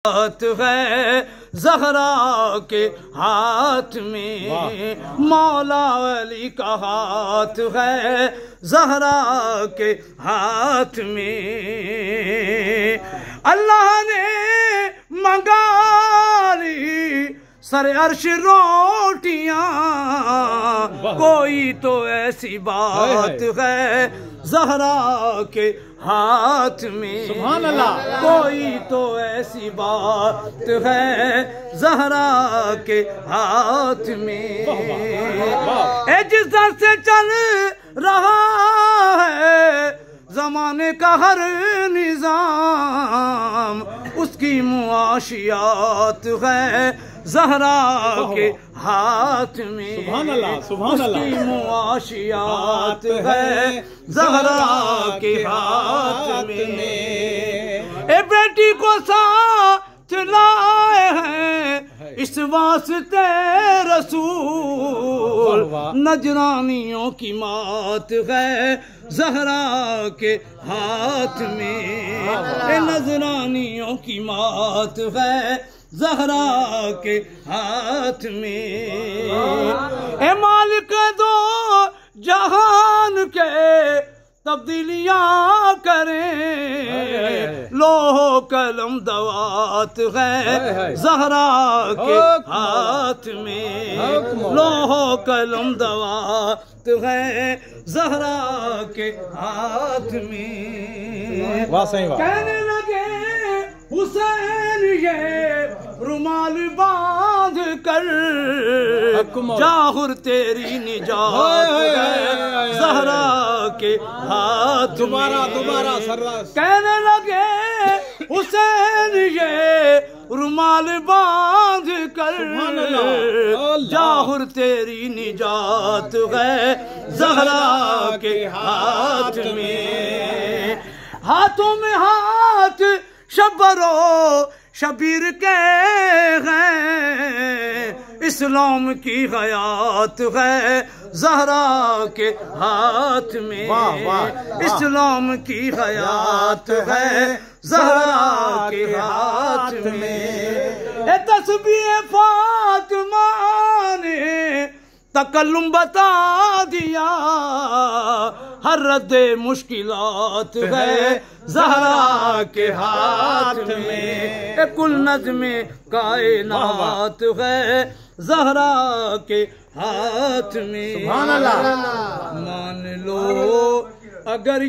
ہاتھ ہے زہرا کے ہاتھ میں، مولا علی کا ہاتھ ہے زہرا کے ہاتھ میں۔ اللہ نے منگا لی سر عرش روٹیاں، کوئی تو ایسی بات ہے زہرا کے ہاتھ میں، سبحان اللہ، کوئی تو ایسی بات ہے زہرا کے ہاتھ میں۔ جس در سے چل رہا ہے زمانے کا ہر نظام، اس کی معاشیات ہے زہرا کے ہاتھ میں، سبحان اللہ، سبحان اللہ، اس کی معاشیات ہے زہرا کے ہاتھ میں۔ اے بیٹی کو ساتھ لائے ہیں اس واسطے رسول، نجرانیوں کی مات ہے زہرا کے ہاتھ میں، اے نجرانیوں کی مات ہے زہرا کے ہاتھ میں۔ اے مالک دو جہان کے تبدیلیاں کریں، لوح قلم دوات ہے زہرا کے ہاتھ میں، لوح قلم دوات ہے زہرا کے ہاتھ میں۔ کہنے لگے حسین یہ رومال باندھ کر جاہر تیری نجات ہے زہرا کے ہاتھ۔ دوبارہ سردار کہنے لگے حسین یہ رومال باندھ کر جاہر تیری نجات ہے زہرا کے ہاتھ میں۔ ہاتھوں میں ہاتھ شبر و شبیر کے ہیں، اسلام کی حیات ہے زہرا کے ہاتھ میں، اسلام کی حیات ہے زہرا کے ہاتھ میں۔ اے تسبیح فاطمہ نے تکلم بتا دیا، ہر رد مشکلات ہے زہرا کے ہاتھ میں، اے کل نظم کائنات ہے زہرا کے ہاتھ میں۔ سبحان اللہ، مان لو اگر